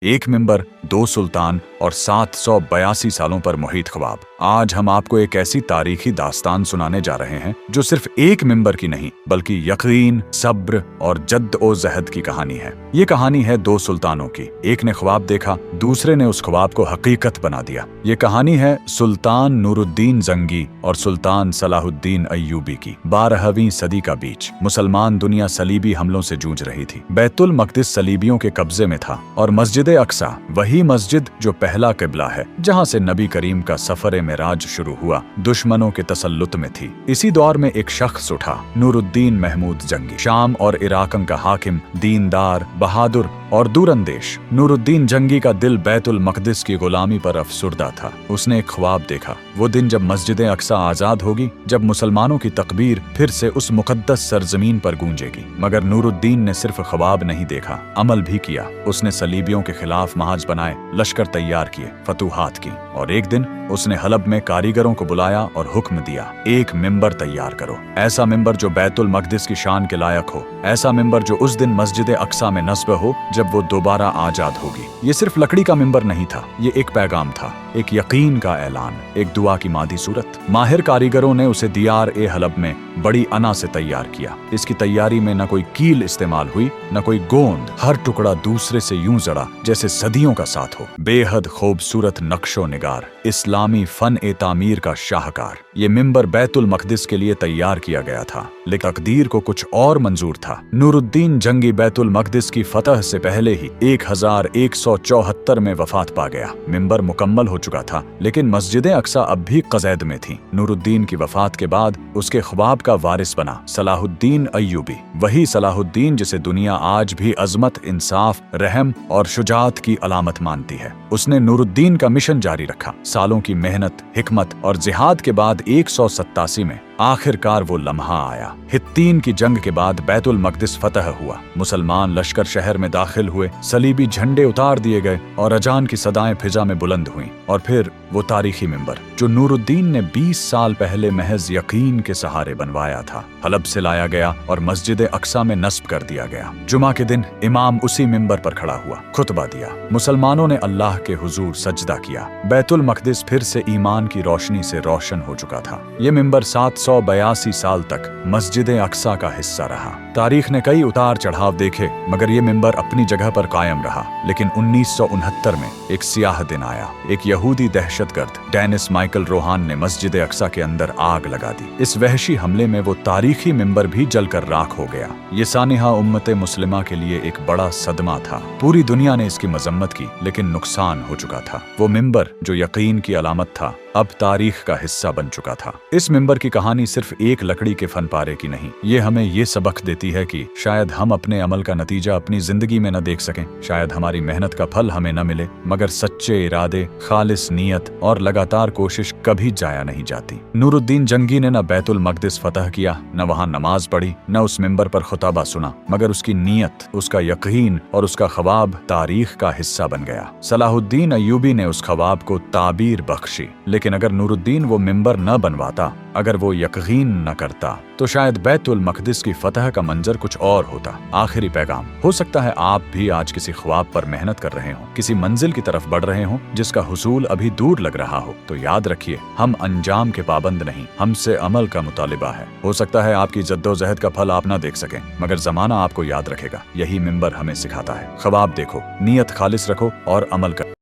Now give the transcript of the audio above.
एक मिंबर, 2 सुल्तान और 782 सालों पर मुहित ख्वाब। आज हम आपको एक ऐसी तारीखी दास्तान सुनाने जा रहे हैं जो सिर्फ एक मिंबर की नहीं बल्कि यकीन, सब्र और जद्द-ओ-जहद की कहानी है। ये कहानी है 2 सुल्तानों की। एक ने ख्वाब देखा, दूसरे ने उस ख्वाब को हकीकत बना दिया। ये कहानी है सुल्तान नूरुद्दीन जंगी और सुल्तान सलाहुद्दीन अय्यूबी की। 12वीं सदी का बीच मुसलमान दुनिया सलीबी हमलों से जूझ रही थी। बैतुल मक़दिस सलीबियों के कब्जे में था और मस्जिद अक्सा वही मस्जिद जो पहला किबला है, जहां से नबी करीम का सफर मेराज शुरू हुआ, दुश्मनों के तसल्लुत में थी। इसी दौर में एक शख्स उठा, नूरुद्दीन महमूद जंगी, शाम और इराक का हाकिम, दीनदार, बहादुर और दूरंदेश। नूरुद्दीन जंगी का दिल बैतुल मक़दिस की गुलामी पर अफसुर्दा था। उसने एक ख्वाब देखा, वो दिन जब मस्जिद अक्सा आजाद होगी, जब मुसलमानों की तकबीर फिर से उस मुक़द्दस सरजमीन पर गूंजेगी। मगर नूरुद्दीन ने सिर्फ ख्वाब नहीं देखा, अमल भी किया। उसने सलीबियों के खिलाफ महाज बनाए, लश्कर तैयार किए, फतूहात की, और एक दिन उसने हलब में कारीगरों को बुलाया और हुक्म दिया, एक मिंबर तैयार करो, ऐसा मिंबर जो बैतुल मक़दिस की शान के लायक हो, ऐसा मिंबर जो उस दिन मस्जिद अक्सा में नस्ब हो जब वो दोबारा आजाद होगी। ये सिर्फ लकड़ी का मिंबर नहीं था, ये एक पैगाम था, एक यकीन का ऐलान, एक दुआ की मादी सूरत। माहिर कारीगरों ने उसे दियार ए हलब में बड़ी अना से तैयार किया। इसकी तैयारी में न कोई कील इस्तेमाल हुई, न कोई गोंद। हर टुकड़ा दूसरे से यूं जड़ा जैसे सदियों का साथ हो। बेहद खूबसूरत नक्शो निगार, इस्लामी फन ए तामीर का शाहकार। ये मिंबर बैतुल मक़दिस के लिए तैयार किया गया था, लेकिन तकदीर को कुछ और मंजूर था। नूरुद्दीन जंगी बैतुल मक़दिस की फतह से पहले ही 1174 में वफात पा गया। मिंबर मुकम्मल हो चुका था, लेकिन मस्जिद अक्सा अब भी क़ज़ैद में थी। नूरुद्दीन की वफात के बाद उसके ख्वाब का वारिस बना सलाहुद्दीन अय्यूबी, वही सलाहुद्दीन जिसे दुनिया आज भी अज़मत, इंसाफ, रहम और शुजाअत की अलामत मानती है। उसने नूरुद्दीन का मिशन जारी रखा। सालों की मेहनत, हिकमत और जिहाद के बाद 187 में आखिरकार वो लम्हा आया। हित्तीन की जंग के बाद बैतुल मक़दिस फतह हुआ। मुसलमान लश्कर शहर में दाखिल हुए, सलीबी झंडे उतार दिए गए और अजान की सदाएं फिजा में बुलंद हुईं। और फिर वो तारीखी मिंबर जो नूरुद्दीन ने 20 साल पहले महज यकीन के सहारे बनवाया था, हलब से लाया गया और मस्जिद अक्सा में नस्ब कर दिया गया। जुमा के दिन इमाम उसी मिंबर पर खड़ा हुआ, खुतबा दिया। मुसलमानों ने अल्लाह के हुजूर सजदा किया। बैतुल मक़दिस फिर से ईमान की रोशनी से रोशन हो चुका था। ये मिंबर 782 साल तक मस्जिद अक्सा का हिस्सा रहा। तारीख ने कई उतार चढ़ाव देखे, मगर ये मिंबर अपनी जगह पर कायम रहा। लेकिन 1969 में एक सियाह दिन आया। एक यहूदी दहशतगर्द डेनिस माइकल रोहान ने मस्जिद अक्सा के अंदर आग लगा दी। इस वहशी हमले में वो तारीखी मिंबर भी जलकर राख हो गया। ये सानिहा उम्मत मुस्लिमा के लिए एक बड़ा सदमा था। पूरी दुनिया ने इसकी मजम्मत की, लेकिन नुकसान हो चुका था। वो मिंबर जो यकीन की अलामत था, अब तारीख का हिस्सा बन चुका था। इस मिंबर की कहानी सिर्फ एक लकड़ी के फन पारे की नहीं, ये हमें ये सबक देती है कि शायद हम अपने अमल का नतीजा अपनी जिंदगी में न देख सकें, शायद हमारी मेहनत का फल हमें न मिले, मगर सच्चे इरादे, खालिस नीयत और लगातार कोशिश कभी जाया नहीं जाती। नूरुद्दीन जंगी ने न बैतुल मक़दिस फतह किया, न वहाँ नमाज पढ़ी, न उस मिंबर पर खुताबा सुना, मगर उसकी नीयत, उसका यकीन और उसका ख्वाब तारीख का हिस्सा बन गया। सलाहुद्दीन अय्यूबी ने उस ख्वाब को ताबीर बख्शी, लेकिन अगर नूरुद्दीन वो मिंबर न बनवाता, अगर वो यकीन न करता, तो शायद बैतुल मक़दिस की फतह का मंजर कुछ और होता। आखिरी पैगाम, हो सकता है आप भी आज किसी ख्वाब पर मेहनत कर रहे हो, किसी मंजिल की तरफ बढ़ रहे हो जिसका हुसूल अभी दूर लग रहा हो। तो याद रखिए, हम अंजाम के पाबंद नहीं, हमसे अमल का मुतालिबा है। हो सकता है आपकी जद्दोजहद का फल आप ना देख सकें, मगर जमाना आपको याद रखेगा। यही मिंबर हमें सिखाता है। ख्वाब देखो, नीयत खालिस रखो और अमल करो।